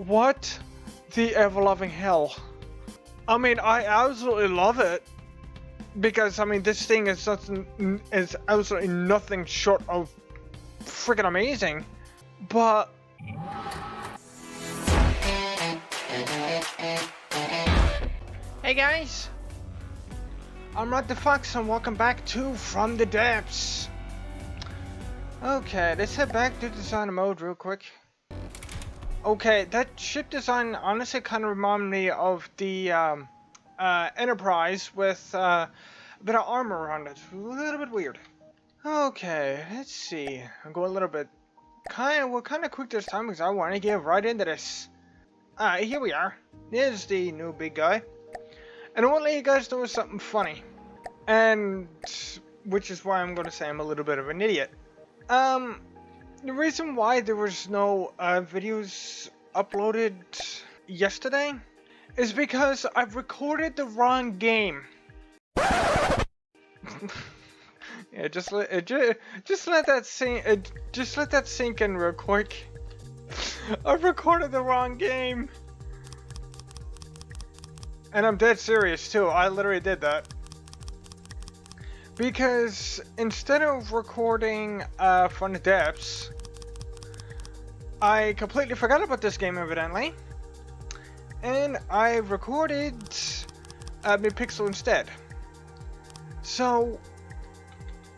What the ever-loving hell? I mean, I absolutely love it. Because, I mean, this thing is absolutely nothing short of freaking amazing. But... Hey guys! I'm Rod the Fox and welcome back to From the Depths. Okay, let's head back to design mode real quick. Okay, that ship design honestly kind of reminded me of the Enterprise with a bit of armor around it. A little bit weird. Okay, let's see. I'll go a little bit we're kind of quick this time because I want to get right into this. Here we are. Here's the new big guy. And I want to let you guys know something funny. And which is why I'm going to say I'm a little bit of an idiot. The reason why there was no videos uploaded yesterday is because I've recorded the wrong game. Yeah, just let that sink. Just let that sink in real quick. I've recorded the wrong game, and I'm dead serious too. I literally did that because instead of recording From the Depths, I completely forgot about this game evidently, and I recorded Pixel instead. So.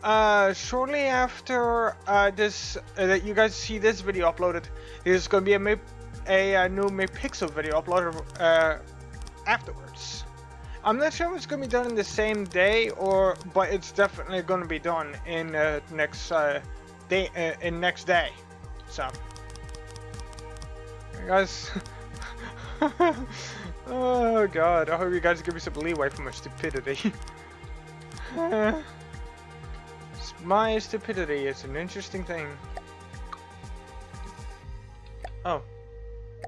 Shortly after this, that you guys see this video uploaded, there's going to be a new Pixel video uploaded afterwards. I'm not sure if it's going to be done in the same day, but it's definitely going to be done in next day. So, hey guys. Oh god, I hope you guys give me some leeway for my stupidity. My stupidity is an interesting thing. Oh.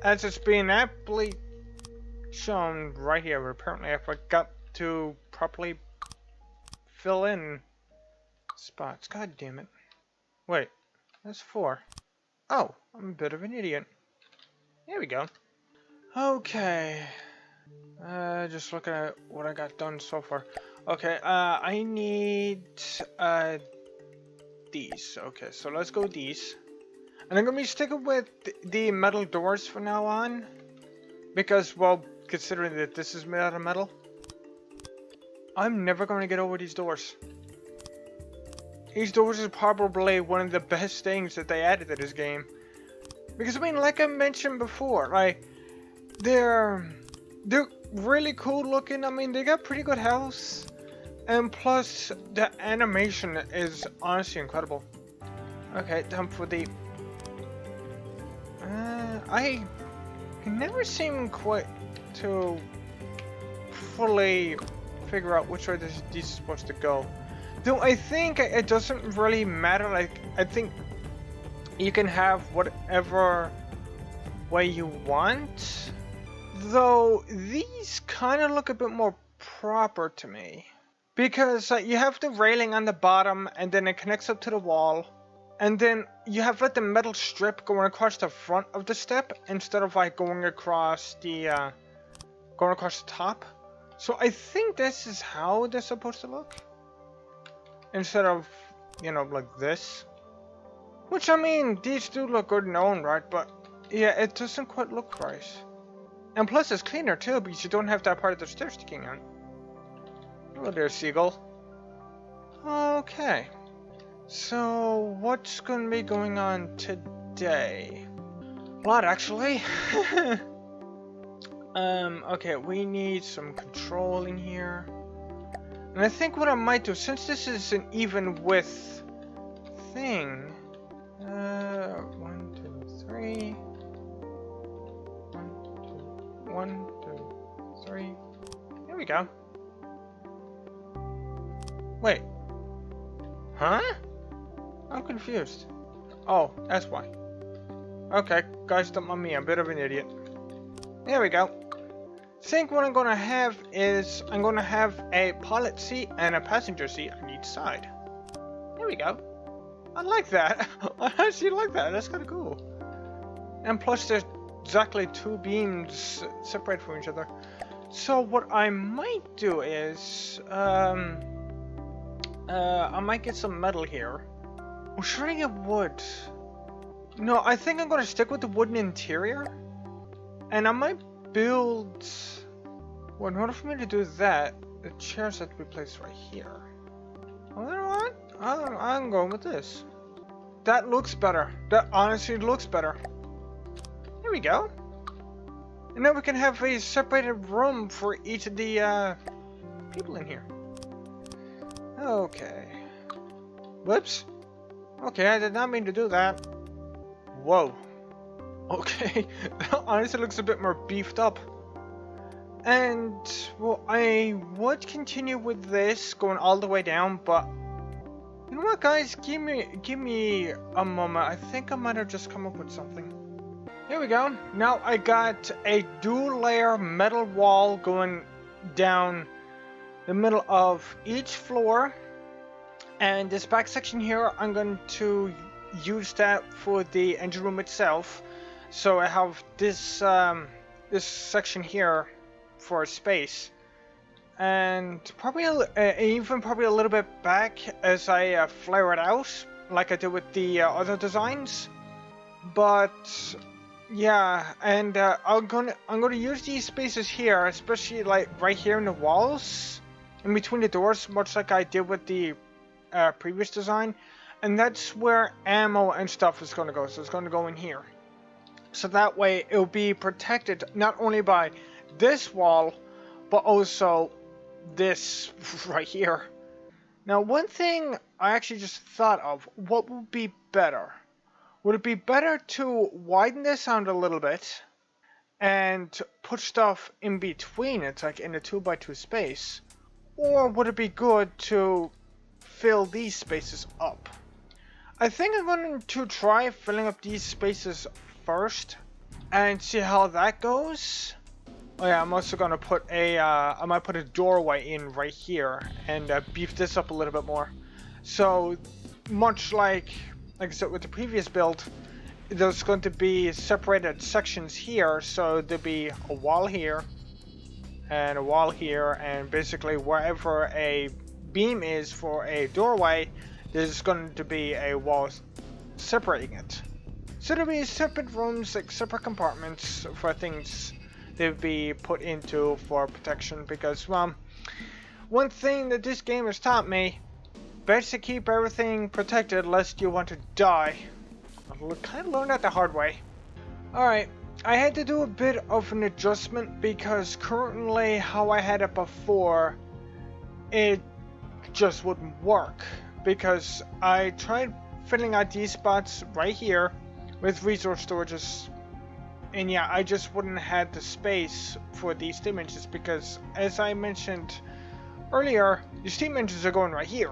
As it's being aptly shown right here, apparently I forgot to properly fill in spots. God damn it. Wait, that's 4. Oh, I'm a bit of an idiot. There we go. Okay. Just looking at what I got done so far. Okay, I need these. Okay, so let's go these. And I'm gonna be sticking with the metal doors from now on. Because, well, considering that this is made out of metal, I'm never gonna get over these doors. These doors are probably one of the best things that they added to this game. Because, I mean, like I mentioned before, like, they're really cool looking. I mean, they got pretty good health. And plus, the animation is honestly incredible. Okay, time for the... I can never seem quite to fully figure out which way these are supposed to go. Though I think it doesn't really matter. Like, I think you can have whatever way you want. Though, these kind of look a bit more proper to me. Because you have the railing on the bottom, and then it connects up to the wall, and then you have like the metal strip going across the front of the step instead of like going across the top. So I think this is how they're supposed to look, instead of, you know, like this. Which, I mean, these do look good in their own right, but yeah, it doesn't quite look right. And plus, it's cleaner too because you don't have that part of the stairs sticking out. Hello there, seagull. Okay. So, what's going to be going on today? A lot, actually. Okay, we need some control in here. And I think what I might do, since this is an even width thing... 1, 2, 3... 1, 2, 3... There we go. Wait. Huh? I'm confused. Oh, that's why. Okay, guys, don't mind me. I'm a bit of an idiot. There we go. I think what I'm going to have is I'm going to have a pilot seat and a passenger seat on each side. There we go. I like that. I actually like that. That's kind of cool. And plus, there's exactly two beams separate from each other. So what I might do is, I might get some metal here. Or should I get wood? No, I think I'm gonna stick with the wooden interior. And I might build... Well, in order for me to do that, the chairs have to be placed right here. Well, you know what? I'm going with this. That looks better. That honestly looks better. Here we go. And now we can have a separated room for each of the people in here. Okay. Whoops. Okay, I did not mean to do that. Whoa. Okay. That honestly looks a bit more beefed up. And, well, I would continue with this going all the way down, but you know what, guys? Give me a moment. I think I might have just come up with something. Here we go. Now I got a dual layer metal wall going down the middle of each floor. And this back section here, I'm going to use that for the engine room itself. So I have this this section here for space. And probably even probably a little bit back as I flare it out, like I did with the other designs. But yeah, and I'm gonna use these spaces here, especially like right here in the walls, in between the doors, much like I did with the previous design, and that's where ammo and stuff is gonna go. So it's gonna go in here, so that way it'll be protected not only by this wall, but also this right here. Now, one thing I actually just thought of, what would be better? Would it be better to widen this out a little bit and put stuff in between it, like in a 2x2 space? Or would it be good to fill these spaces up? I think I'm going to try filling up these spaces first and see how that goes. Oh yeah, I'm also gonna put a, I might put a doorway in right here and beef this up a little bit more. So, much like I said with the previous build, there's going to be separated sections here, so there'll be a wall here, and a wall here, and basically wherever a beam is for a doorway, there's going to be a wall separating it. So there'll be separate rooms, like separate compartments for things they'll be put into for protection, because, well, one thing that this game has taught me, best to keep everything protected lest you want to die. I kind of learned that the hard way. Alright, I had to do a bit of an adjustment because currently how I had it before, it just wouldn't work, because I tried filling out these spots right here with resource storages. And yeah, I just wouldn't have had the space for these steam engines because, as I mentioned earlier, the steam engines are going right here.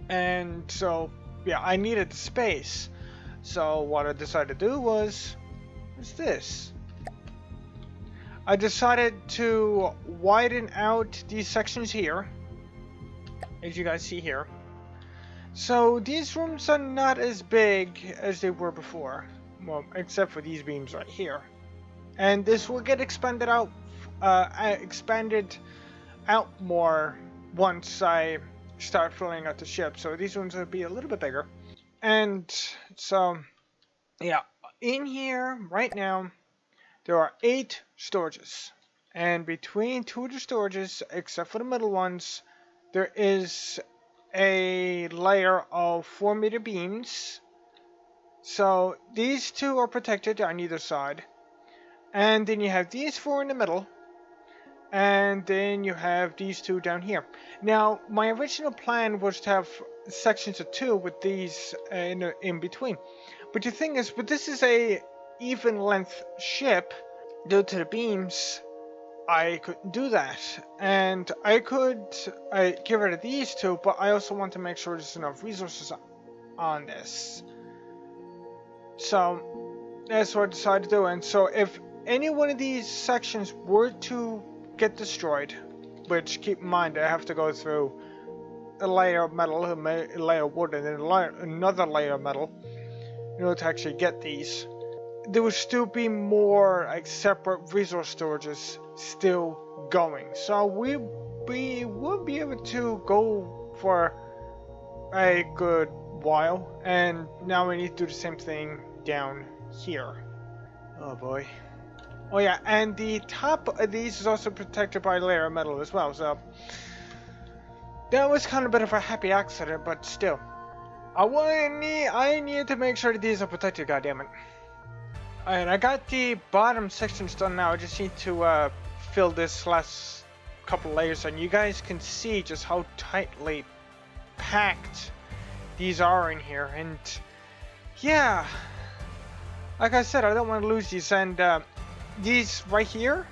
And so, yeah, I needed the space. So what I decided to do was this. I decided to widen out these sections here, as you guys see here. So these rooms are not as big as they were before. Well, except for these beams right here. And this will get expanded out more once I start filling out the ship. So these ones will be a little bit bigger. And so, yeah, in here right now, there are 8 storages. And between 2 of the storages, except for the middle ones, there is a layer of 4-meter beams. So these 2 are protected on either side. And then you have these 4 in the middle. And then you have these 2 down here. Now, my original plan was to have sections of 2 with these in between. But the thing is, but this is a even length ship, due to the beams, I couldn't do that. And I could get rid of these 2, but I also want to make sure there's enough resources on this. So that's what I decided to do. And so if any one of these sections were to get destroyed, which keep in mind I have to go through a layer of metal, a layer of wood, and then another layer of metal in order to actually get these. there will still be more like separate resource storages still going. So we will be able to go for a good while, and now we need to do the same thing down here. Oh boy. Oh yeah, and the top of these is also protected by a layer of metal as well, so that was kind of a bit of a happy accident, but still. I need to make sure that these are protected, goddammit. Alright, I got the bottom sections done now. I just need to fill this last couple layers, and you guys can see just how tightly packed these are in here. And yeah, like I said, I don't want to lose these. And these right here,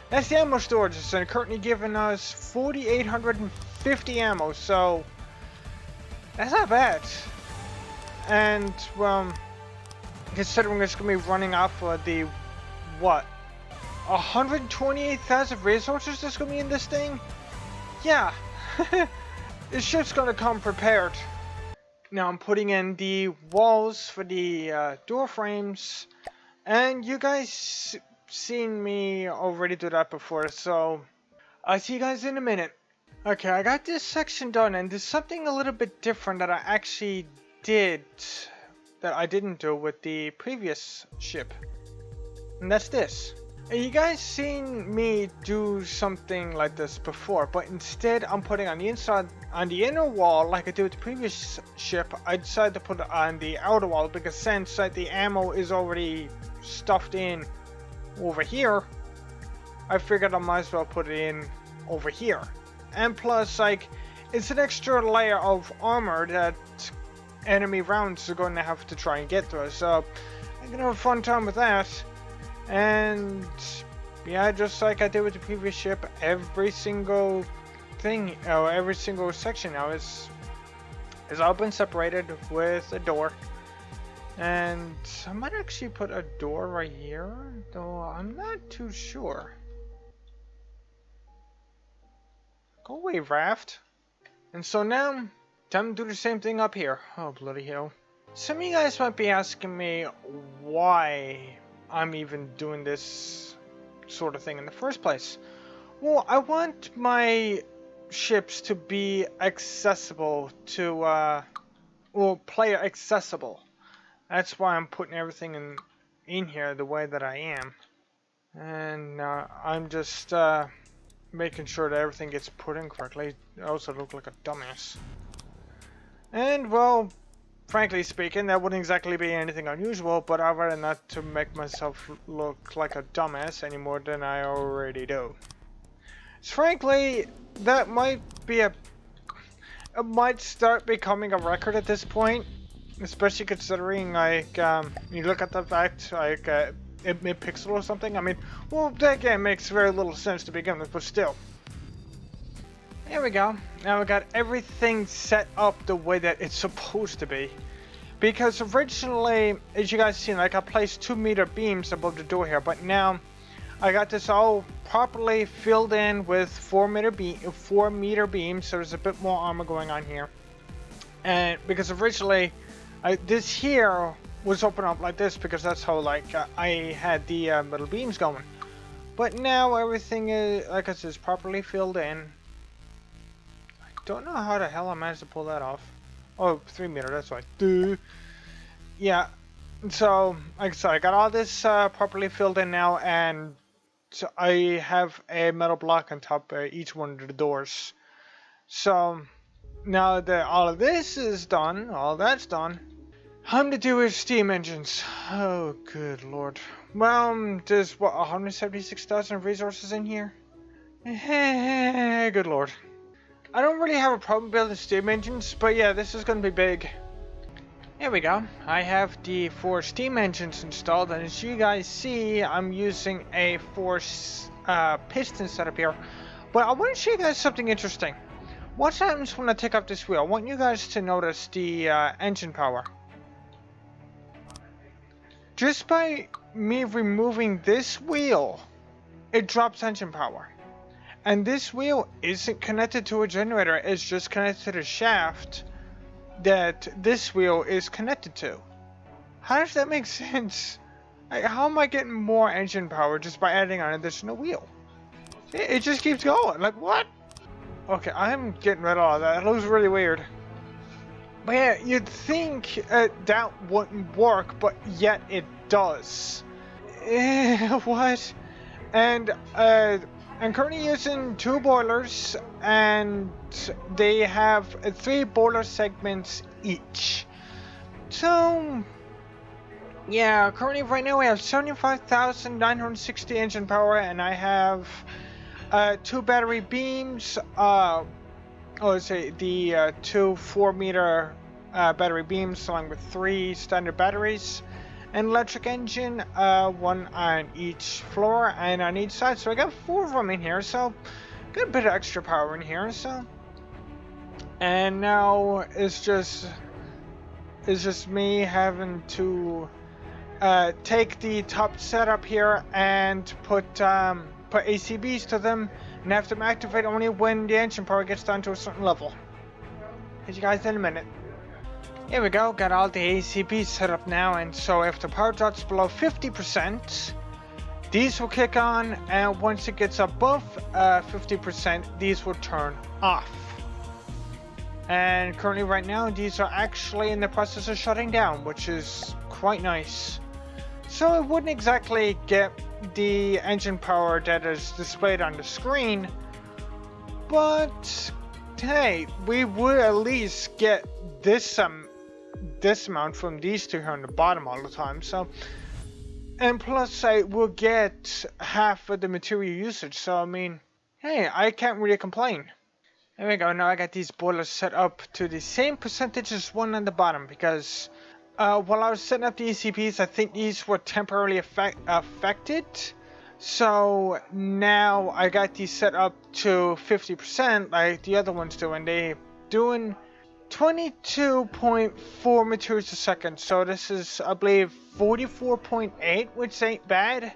that's the ammo storage, and they're currently giving us 4,850 ammo, so that's not bad. And well, considering it's gonna be running off of the what, 128,000 resources that's gonna be in this thing, yeah, this ship's gonna come prepared. Now I'm putting in the walls for the door frames, and you guys seen me already do that before, so I'll see you guys in a minute. Okay, I got this section done, and there's something a little bit different that I actually did that I didn't do with the previous ship, and that's this. You guys seen me do something like this before, but instead I'm putting on the inside, on the inner wall like I did with the previous ship. I decided to put it on the outer wall because since the ammo is already stuffed in over here, I figured I might as well put it in over here. And plus, like, it's an extra layer of armor that enemy rounds are going to have to try and get through, so I'm gonna have a fun time with that. And yeah, just like I did with the previous ship, every single thing, or every single section now is all been separated with a door. And I might actually put a door right here, though I'm not too sure. Go away, Raft. And so now, time to do the same thing up here. Oh, bloody hell. Some of you guys might be asking me why I'm even doing this sort of thing in the first place. Well, I want my ships to be accessible to, well, player accessible. That's why I'm putting everything in here the way that I am. And I'm just making sure that everything gets put in correctly. I also look like a dumbass. And well, frankly speaking, that wouldn't exactly be anything unusual, but I'd rather not to make myself look like a dumbass any more than I already do. So frankly, that might be it might start becoming a record at this point, especially considering, like, you look at the fact, like, mid-pixel or something. I mean, well, that game makes very little sense to begin with, but still. There we go. Now we got everything set up the way that it's supposed to be. Because originally, as you guys seen, like, I placed 2-meter beams above the door here, but now I got this all properly filled in with 4-meter beams, so there's a bit more armor going on here. And because originally, this here was open up like this because that's how, like, I had the metal beams going. But now everything is, like I said, is properly filled in. I don't know how the hell I managed to pull that off. Oh, 3-meter, that's right. Duh. Yeah, so, like I said, I got all this properly filled in now, and so I have a metal block on top of each one of the doors. So, now that all of this is done, all that's done, I'm to do is steam engines. Oh, good lord. Well, there's, what, 176,000 resources in here? Good lord. I don't really have a problem building steam engines, but yeah, this is going to be big. Here we go. I have the 4 steam engines installed, and as you guys see, I'm using a 4 piston setup here. But I want to show you guys something interesting. What happens when I take off this wheel? I want you guys to notice the engine power. Just by me removing this wheel, it drops engine power. And this wheel isn't connected to a generator, it's just connected to the shaft that this wheel is connected to. How does that make sense? How am I getting more engine power just by adding an additional wheel? It just keeps going. Like, what? Okay, I'm getting rid of all that. It looks really weird. But yeah, you'd think that wouldn't work, but yet it does. What? And I'm currently using 2 boilers, and they have 3 boiler segments each. So yeah, currently right now we have 75,960 engine power, and I have 2 battery beams. Let's say the 2 4-meter battery beams along with 3 standard batteries. An electric engine, 1 on each floor and on each side. So I got 4 of them in here, so got a bit of extra power in here. So, and now it's just me having to take the top setup here and put ACBs to them and have them activate only when the engine power gets down to a certain level. Catch you guys in a minute. Here we go, got all the ACBs set up now, and so if the power drops below 50%, these will kick on, and once it gets above 50%, these will turn off. And currently right now, these are actually in the process of shutting down, which is quite nice. So it wouldn't exactly get the engine power that is displayed on the screen, but hey, we would at least get this amount from these two here on the bottom all the time. So, and plus I will get half of the material usage. So I mean, hey, I can't really complain. There we go. Now I got these boilers set up to the same percentage as one on the bottom because while I was setting up the ECPs, I think these were temporarily affected. So now I got these set up to 50% like the other ones do, and they doing 22.4 materials a second. So this is, I believe, 44.8, which ain't bad,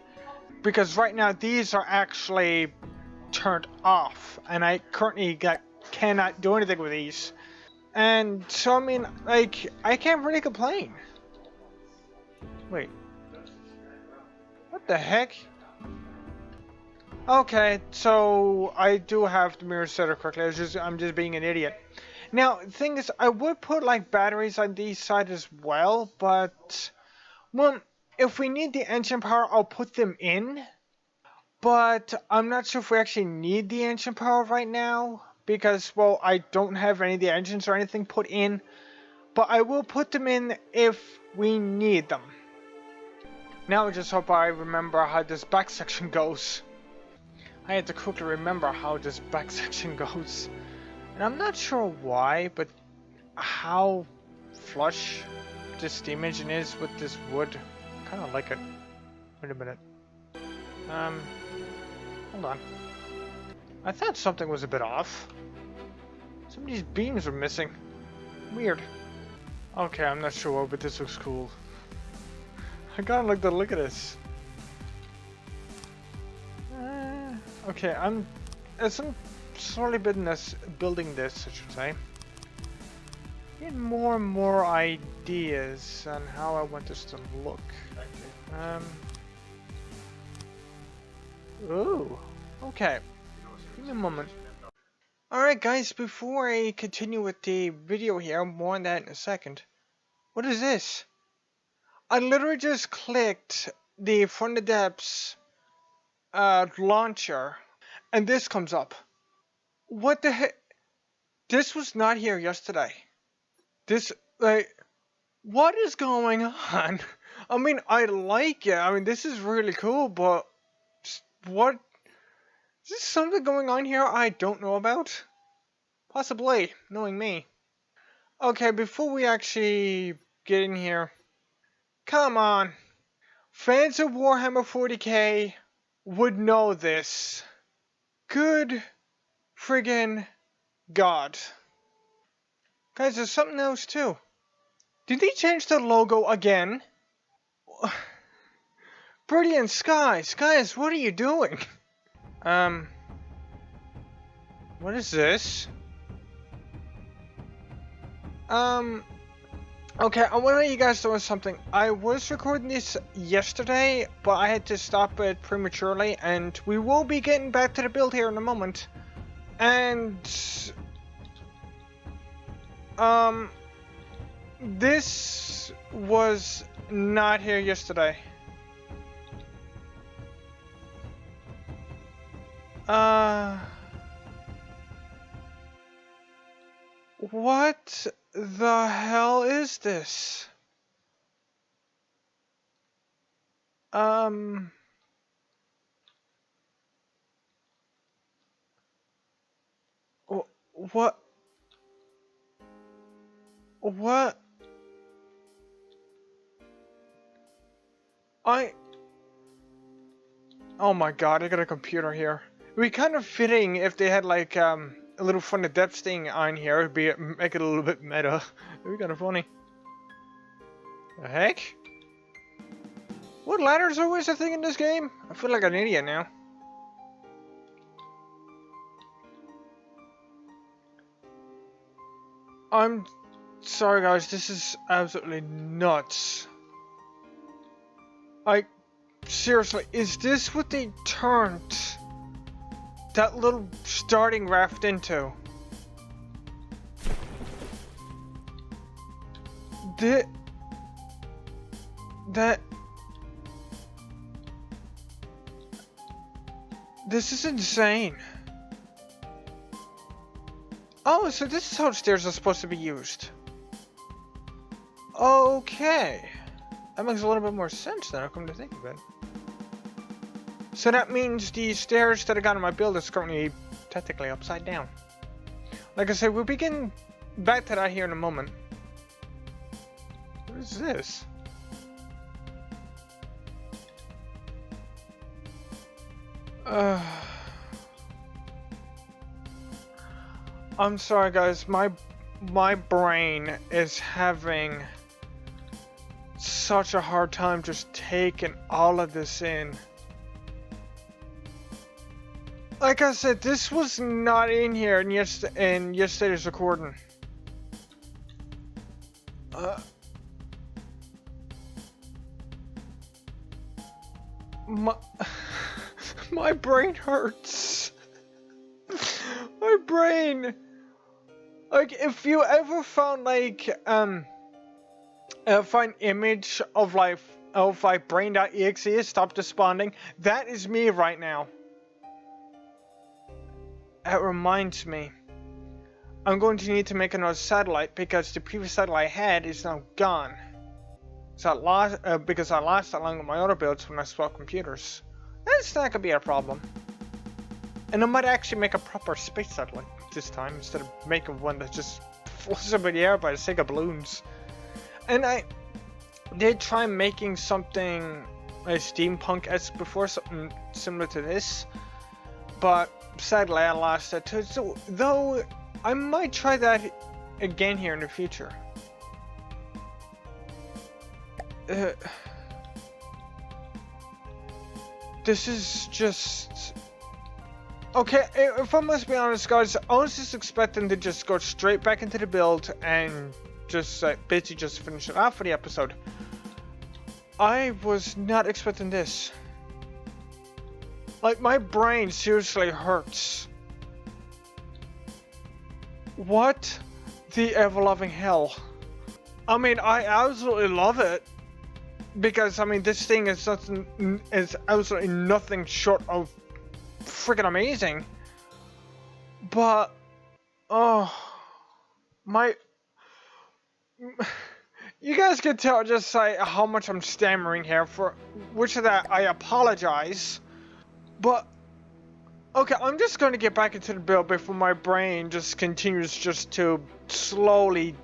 because right now these are actually turned off, and I currently cannot do anything with these. And so I mean, like, I can't really complain. Wait, what the heck? Okay, so I do have the mirror set up correctly. I'm just being an idiot. Now, the thing is, I would put like batteries on these side as well, but well, if we need the engine power, I'll put them in. But I'm not sure if we actually need the engine power right now because, well, I don't have any of the engines or anything put in. But I will put them in if we need them. Now I just hope I remember how this back section goes. I had to quickly remember how this back section goes. And I'm not sure why, but how flush this steam engine is with this wood. I kind of like it. Wait a minute. Hold on. I thought something was a bit off. Some of these beams are missing. Weird. Okay, I'm not sure, but this looks cool. I gotta like the look at this. Okay, as I'm slowly building this, I should say. Getting more and more ideas on how I want this to look. Ooh, okay. Give me a moment. Alright guys, before I continue with the video here, more on that in a second. What is this? I literally just clicked the Front of Depths launcher, and this comes up. What the heck? This was not here yesterday. This, like, what is going on? I mean, I like it. I mean, this is really cool, but what? Is there something going on here I don't know about? Possibly, knowing me. Okay, before we actually get in here, come on. Fans of Warhammer 40k would know this. Good friggin' God. Guys, there's something else too. Did they change the logo again? Brilliant Skies! Guys, what are you doing? What is this? Okay, I want to let you guys know something. I was recording this yesterday, but I had to stop it prematurely, and we will be getting back to the build here in a moment. And this was not here yesterday. What the hell is this? What? What? Oh my god, I got a computer here. It'd be kind of fitting if they had like, a little Fun to Depths thing on here. It'd be, make it a little bit meta. It'd be kind of funny. The heck? What ladders are always a thing in this game? I feel like an idiot now. I'm sorry guys, this is absolutely nuts. Like, seriously, is this what they turned that little starting raft into? This is insane. Oh, so this is how stairs are supposed to be used. Okay. That makes a little bit more sense then, I'll come to think of it. So that means the stairs that I got on my build is currently technically upside down. Like I said, we'll be getting back to that here in a moment. What is this? I'm sorry guys, my brain is having such a hard time just taking all of this in. Like I said, this was not in here in yesterday's recording. My brain hurts. My brain. Like, if you ever found like find image of like brain.exe stop desponding, that is me right now. That reminds me, I'm going to need to make another satellite because the previous satellite I had is now gone. So because I lost that along with my other builds when I swapped computers. That's not gonna be a problem. And I might actually make a proper space satellite this time instead of making one that just floats up in the air by the sake of balloons. And I did try making something steampunk-esque before, something similar to this, but sadly I lost that too. So though I might try that again here in the future. This is just... Okay, if I must be honest guys, I was just expecting to just go straight back into the build and just basically just finish it off for the episode. I was not expecting this. Like, my brain seriously hurts. What the ever-loving hell? I mean, I absolutely love it. Because, I mean, this thing is absolutely nothing short of freaking amazing. But, oh, you guys can tell just like how much I'm stammering here, for which of that I apologize. But, okay, I'm just going to get back into the build before my brain just continues just to slowly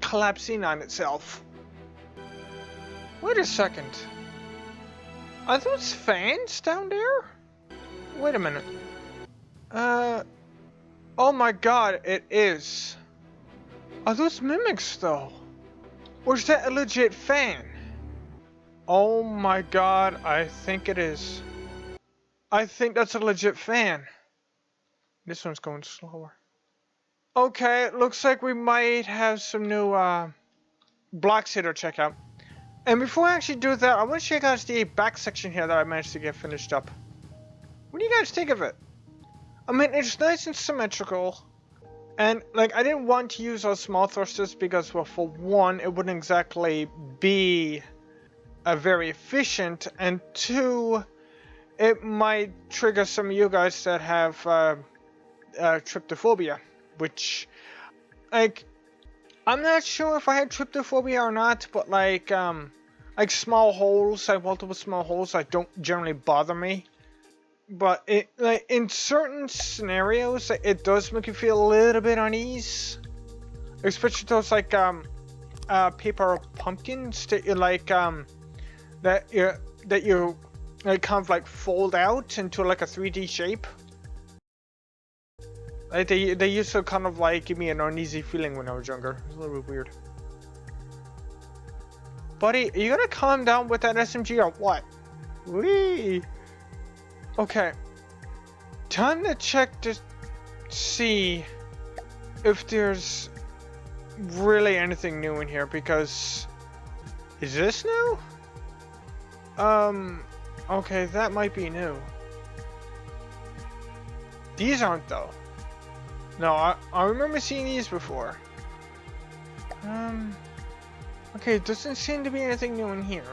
collapse in on itself. Wait a second. Are those fans down there? Wait a minute. Oh my god, it is. Are those mimics though? Or is that a legit fan? Oh my god, I think it is. I think that's a legit fan. This one's going slower. Okay, it looks like we might have some new blocks here to check out. And before I actually do that, I want to show you guys the back section here that I managed to get finished up. What do you guys think of it? I mean, it's nice and symmetrical. And, like, I didn't want to use those small thrusters because, well, for one, it wouldn't exactly be very efficient. And two, it might trigger some of you guys that have tryptophobia. Which, like, I'm not sure if I had tryptophobia or not, but, like small holes, like multiple small holes, like, don't generally bother me. But it, like, in certain scenarios, it does make you feel a little bit unease, especially those like paper pumpkins that you like that you like kind of like fold out into like a 3D shape. Like they used to kind of like give me an uneasy feeling when I was younger. It was a little bit weird. Buddy, are you gonna calm down with that SMG or what? Whee! Okay, time to check to see if there's really anything new in here, because is this new? Okay, that might be new. These aren't though. No, I remember seeing these before. Okay, doesn't seem to be anything new in here.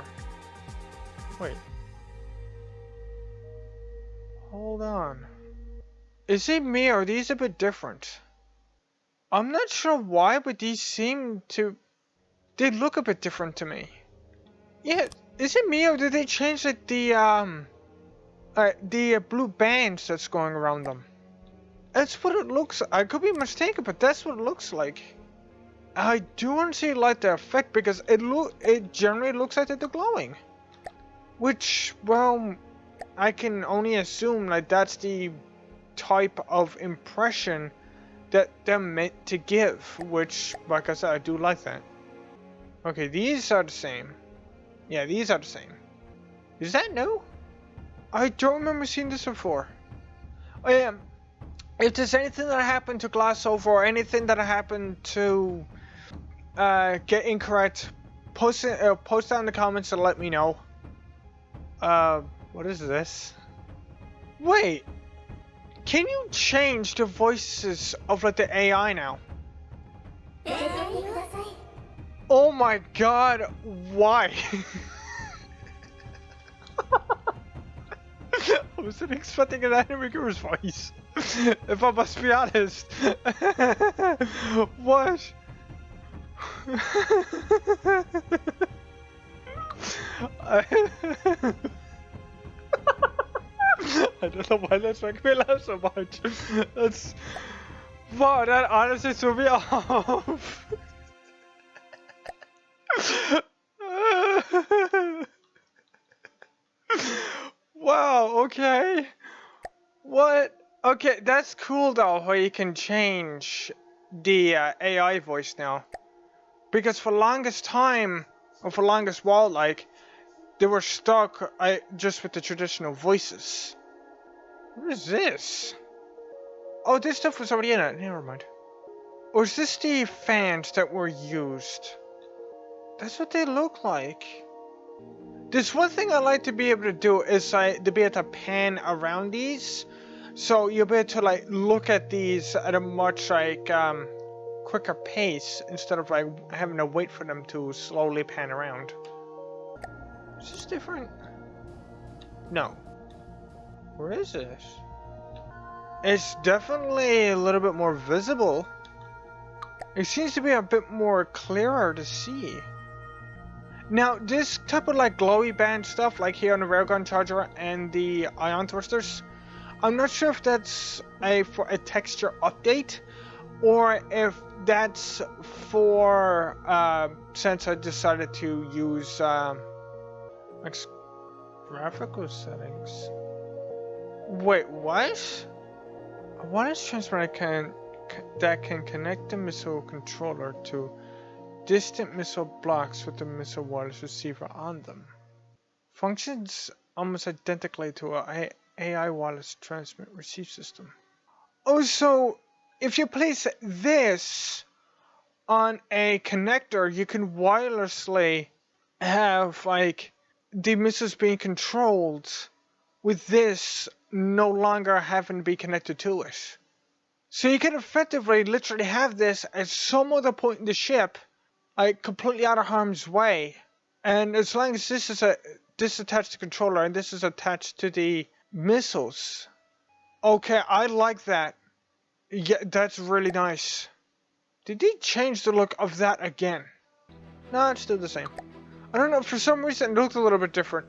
Wait. Hold on. Is it me or are these a bit different? I'm not sure why, but these seem to... They look a bit different to me. Yeah, is it me or did they change like the blue bands that's going around them? That's what it looks like. I could be mistaken, but that's what it looks like. I do want to see like the effect because it generally looks like they're glowing. Which, well, I can only assume like that's the type of impression that they're meant to give, which, like I said, I do like that. Okay, these are the same. Yeah, these are the same. Is that new? I don't remember seeing this before. Oh yeah, if there's anything that happened to gloss over or anything that happened to get incorrect, post down in the comments and let me know. What is this? Wait, can you change the voices of like the AI now? Oh my god, why? I wasn't expecting an anime girl's voice, if I must be honest. What? I don't know why that's making me laugh so much. That's... Wow, that honestly threw me off. Wow, okay. What? Okay, that's cool though, how you can change the AI voice now. Because for longest time, or for longest while, like, they were stuck just with the traditional voices. What is this? Oh, this stuff was already in it. Never mind. Or is this the fans that were used? That's what they look like. There's one thing I like to be able to do is to be able to pan around these, so you'll be able to like look at these at a much like quicker pace instead of like having to wait for them to slowly pan around. Is this different? No. Where is this? It's definitely a little bit more visible. It seems to be a bit more clearer to see. Now, this type of like glowy band stuff, like here on the railgun charger and the ion thrusters, I'm not sure if that's for a texture update, or if that's for since I decided to use like graphical settings. Wait, what? A wireless transmitter that can connect the missile controller to distant missile blocks with the missile wireless receiver on them. Functions almost identically to a AI wireless transmit receive system. Oh, so if you place this on a connector, you can wirelessly have like the missiles being controlled with this no longer having to be connected to it. So you can effectively literally have this at some other point in the ship, like completely out of harm's way. And as long as this is attached to the controller and this is attached to the missiles. Okay, I like that. Yeah, that's really nice. Did they change the look of that again? No, it's still the same. I don't know, for some reason it looked a little bit different.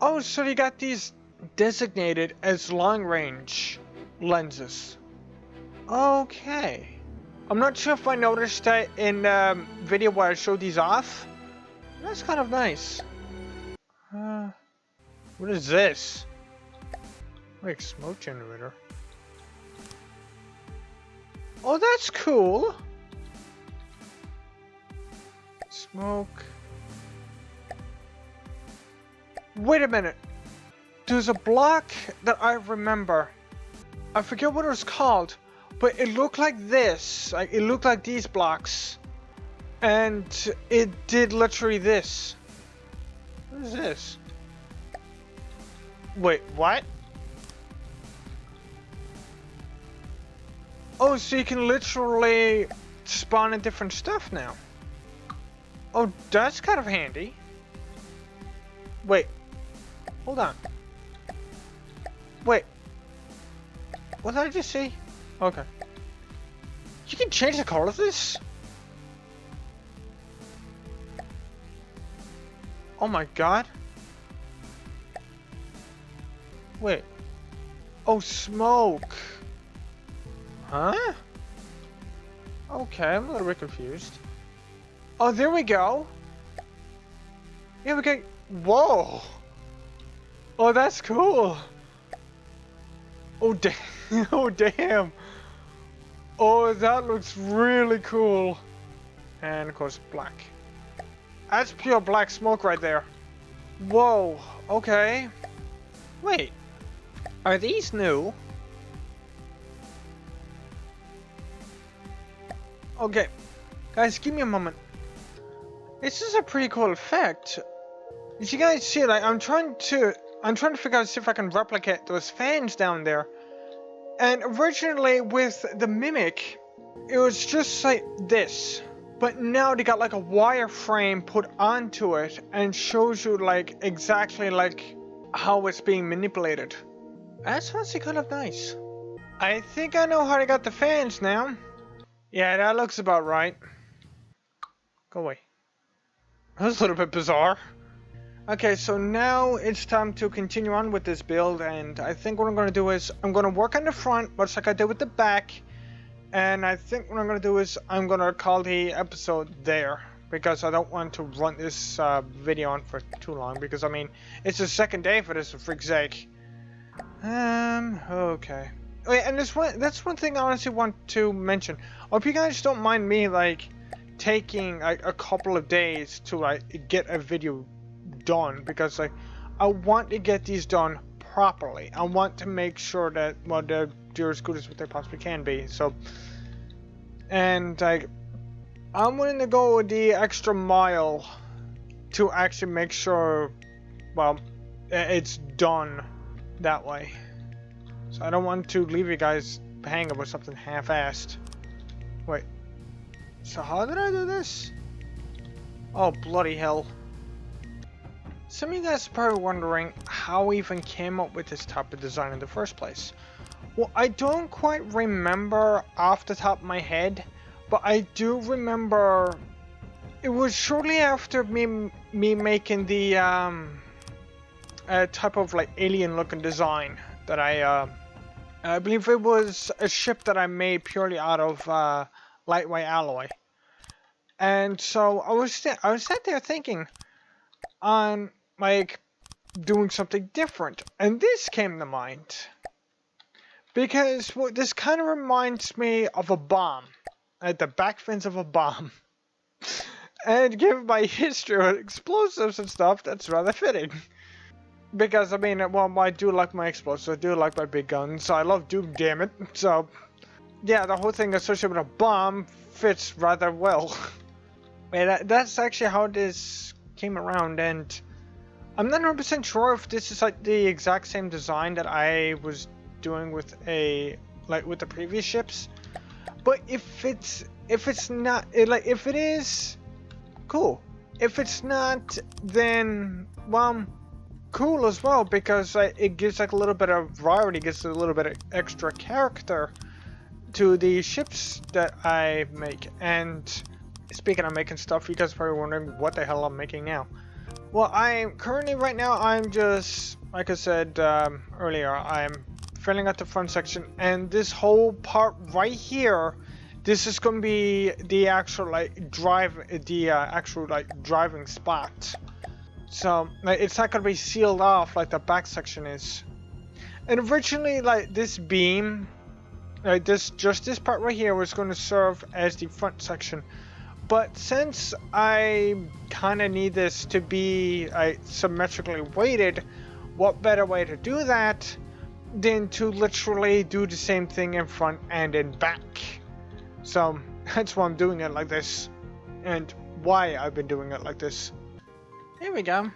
Oh, so you got these designated as long range lenses. Okay. I'm not sure if I noticed that in video where I showed these off. That's kind of nice. What is this? Like smoke generator. Oh, that's cool. Smoke. Wait a minute. There's a block that I remember. I forget what it was called, but it looked like this. Like it looked like these blocks. And it did literally this. What is this? Wait, what? Oh, so you can literally spawn in different stuff now. Oh, that's kind of handy. Wait. Hold on. Wait. What did I just see? Okay. You can change the color of this? Oh my god. Wait. Oh, smoke. Huh? Okay, I'm a little bit confused. Oh, there we go. Yeah, we can... Whoa. Oh, that's cool. Oh, damn. Oh, damn. Oh, that looks really cool. And, of course, black. That's pure black smoke right there. Whoa. Okay. Wait. Are these new? Okay. Guys, give me a moment. This is a pretty cool effect. As you guys see, like, I'm trying to figure out, see if I can replicate those fans down there. And originally with the Mimic, it was just like this. But now they got like a wireframe put onto it and shows you like exactly like how it's being manipulated. That's actually kind of nice. I think I know how they got the fans now. Yeah, that looks about right. Go away. That was a little bit bizarre. Okay, so now it's time to continue on with this build, and I think what I'm going to do is I'm going to work on the front, much like I did with the back, and I think what I'm going to do is I'm going to call the episode there, because I don't want to run this video on for too long, because I mean, it's the second day for this, for freak's sake. Okay. Wait, and that's one thing I honestly want to mention. I hope you guys don't mind me, like, taking like, a couple of days to, like, get a video done, because like I want to get these done properly. I want to make sure that, well, they're as good as what they possibly can be. So, and like I'm willing to go the extra mile to actually make sure, well, it's done that way. So I don't want to leave you guys hanging with something half-assed. Wait, so how did I do this? Oh, bloody hell. Some of you guys are probably wondering how I even came up with this type of design in the first place. Well, I don't quite remember off the top of my head, but I do remember it was shortly after me making the type of like alien looking design that I believe it was a ship that I made purely out of lightweight alloy. And so I was sat there thinking on like doing something different, and this came to mind because this kind of reminds me of a bomb, at the back fins of a bomb. And given my history with explosives and stuff, that's rather fitting. Because I mean, well, I do like my explosives, I do like my big guns, I love Doom, damn it. So yeah, the whole thing associated with a bomb fits rather well. And that's actually how this came around, and I'm not 100% sure if this is like the exact same design that I was doing with with the previous ships. But if it's not, if it is, cool. If it's not, then well, cool as well, because it gives like a little bit of variety, gives a little bit of extra character to the ships that I make. And speaking of making stuff, you guys are probably wondering what the hell I'm making now. Well, I'm currently right now, I'm just, like I said earlier, I'm filling out the front section, and this whole part right here, this is going to be the actual actual driving spot. So it's not going to be sealed off like the back section is. And originally, like this beam, this part right here was going to serve as the front section. But since I kind of need this to be symmetrically weighted, what better way to do that than to literally do the same thing in front and in back? So that's why I'm doing it like this, and why I've been doing it like this. Here we go.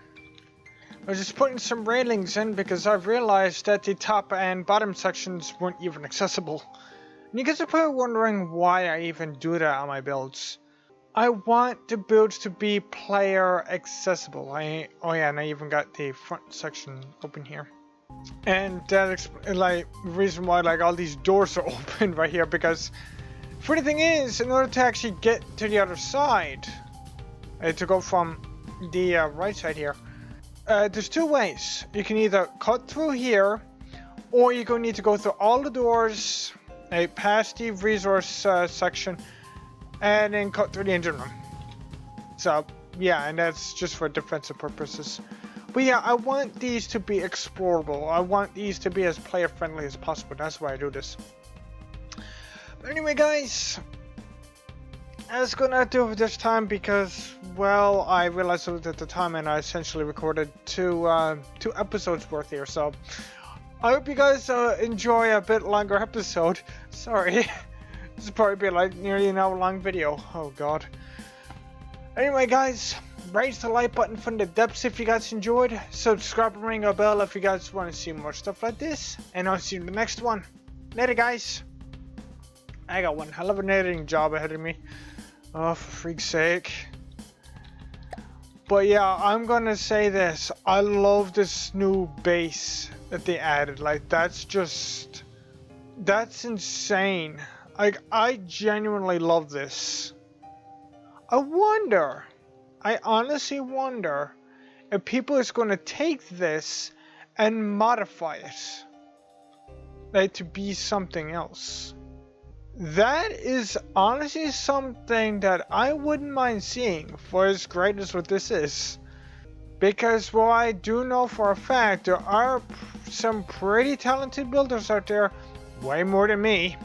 I was just putting some railings in because I've realized that the top and bottom sections weren't even accessible. And you guys are probably wondering why I even do that on my builds. I want the builds to be player accessible. Oh yeah, and I even got the front section open here. And that's the reason why all these doors are open right here, because funny thing is, in order to actually get to the other side, to go from the right side here, there's two ways. You can either cut through here, or you're going to need to go through all the doors, past the resource section, and then cut through the engine room. So yeah, and that's just for defensive purposes. But yeah, I want these to be explorable. I want these to be as player friendly as possible. That's why I do this. But anyway, guys, that's gonna do it for this time, because well, I realized it at the time and I essentially recorded two episodes worth here. So I hope you guys enjoy a bit longer episode. Sorry. This will probably be like nearly an hour long video. Oh god. Anyway, guys, raise the like button from the depths if you guys enjoyed. Subscribe and ring a bell if you guys want to see more stuff like this. And I'll see you in the next one. Later, guys. I got one hell of an editing job ahead of me. Oh, for freak's sake. But yeah, I'm gonna say this. I love this new base that they added. That's insane. I genuinely love this. I honestly wonder if people is going to take this and modify it to be something else. That is honestly something that I wouldn't mind seeing, for as great as what this is. Because well, I do know for a fact there are some pretty talented builders out there, way more than me.